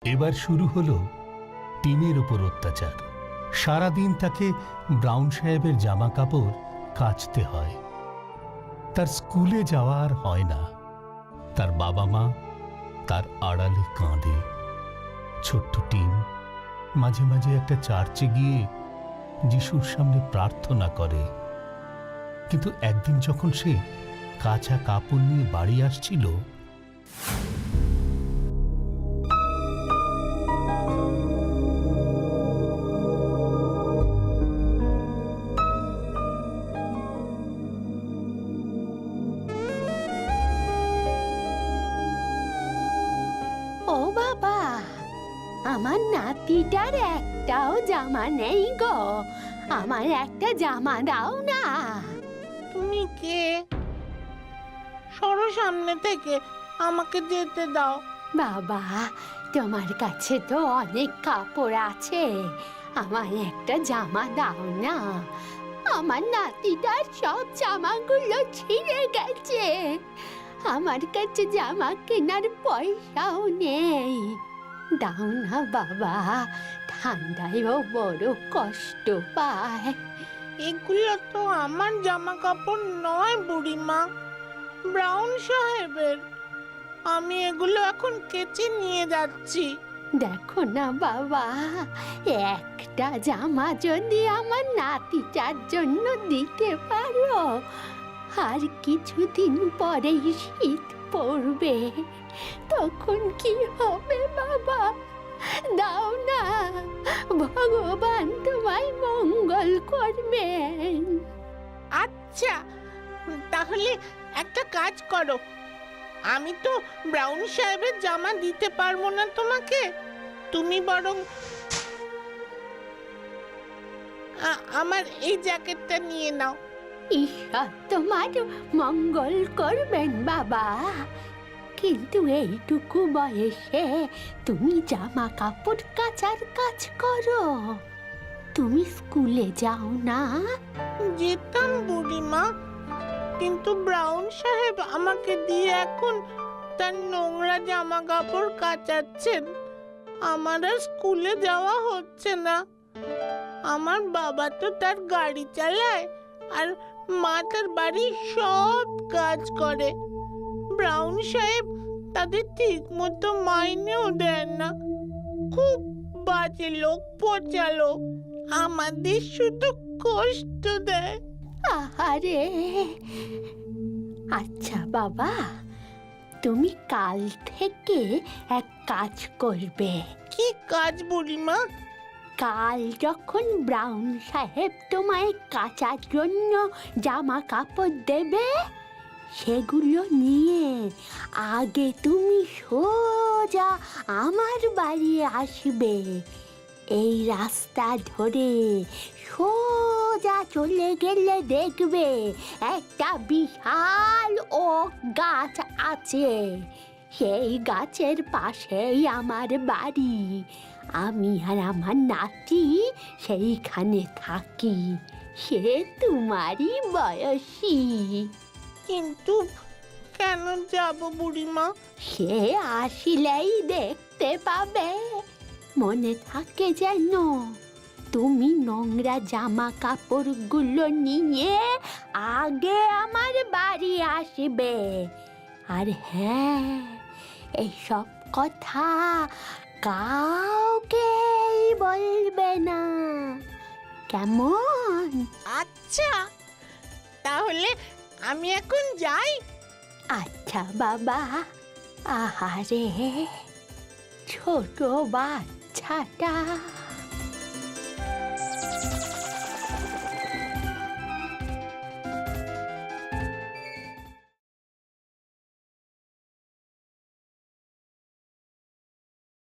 এবার শুরু হলো টিমের উপর অত্যাচার। সারাদিন তাকে ব্রাউন সাহেবের জামা কাপড় কাচতে হয়। তার স্কুলে যাওয়া আর হয় না। তার বাবা মা তার আড়ালে কাঁদে। ছোট্ট টিম মাঝে মাঝে একটা চার্চে গিয়ে যিশুর সামনে প্রার্থনা করে। কিন্তু একদিন যখন সে কাঁচা কাপড় নিয়ে বাড়ি আসছিল, ও বাবা, আমার নাতিটার একটাও জামা নেই গো। আমার একটা জামা দাও না। তুমি কে? সরো সামনে থেকে, আমাকে যেতে দাও। বাবা, তোমার কাছে তো অনেক কাপড় আছে, আমার একটা জামা দাও না। আমার নাতিটার সব জামাগুলো ছিঁড়ে গেছে। আমার কাছে জামা কেনার পয়সাও নেই। দাও না বাবা, ঠান্ডায় ও বড় কষ্ট পায়। এগুলো তো আমার জামা কাপড় নয় বুড়িমা, ব্রাউন সাহেবের। আমি এগুলো এখন কেচে নিয়ে যাচ্ছি। দেখো না বাবা, একটা জামা যদি আমার নাতিটার জন্য দিতে পারো, আর কিছুদিন পরেই শীত পড়বে, তখন কি হবে বাবা? দাও না, ভগবান তোমায় মঙ্গল করবেন। আচ্ছা, তাহলে একটা কাজ করো। আমি তো ব্রাউন সাহেবের জামা দিতে পারবো না তোমাকে। তুমি বরং আমার এই জ্যাকেটটা নিয়ে নাও। ঈশ্বর তোমার মঙ্গল করবেন বাবা, কিন্তু এইটুকু বয়সে তুমি জামা কাপড় কাচার কাজ করো? তুমি স্কুলে যাও না? যেতাম বুড়িমা, কিন্তু ব্রাউন সাহেব আমাকে দিয়ে এখন তার নোংরা জামা কাপড় কাচাচ্ছেন। আমার আর স্কুলে যাওয়া হচ্ছে না। আমার বাবা তো তার গাড়ি চালায়, আর মা তার বাড়ির সব কাজ করে। ব্রাউন সাহেব তাদের ঠিক মতো মাইনেও দেন না। খুব বাজে লোক, পচা লোক। আমাদের শুধু কষ্ট দেয়। আহারে, আচ্ছা বাবা, তুমি কাল থেকে এক কাজ করবে। কি কাজ বুড়িমা? কাল যখন ব্রাউন সাহেব তোমায় কাচার জন্য জামা কাপড় দেবে, সেগুলো নিয়ে আগে তুমি সোজা আমার বাড়ি আসবে। এই রাস্তা ধরে সোজা চলে গেলে দেখবে একটা বিশাল ওক গাছ আছে। সেই গাছের পাশেই আমার বাড়ি। আমি আর আমার নাতি সেইখানে থাকি। সে তোমারই বয়সী। কিন্তু কেন যাব বুড়িমা? সে আসিলেই দেখতে পাবে। মনে থাকে যেন, তুমি নোংরা জামা কাপড়গুলো নিয়ে আগে আমার বাড়ি আসবে। আর হ্যাঁ, এইসব কথা কাউকেই বলবে না, কেমন? আচ্ছা, তাহলে আমি এখন যাই। আচ্ছা বাবা। আহারে, ছোট বাচ্চাটা।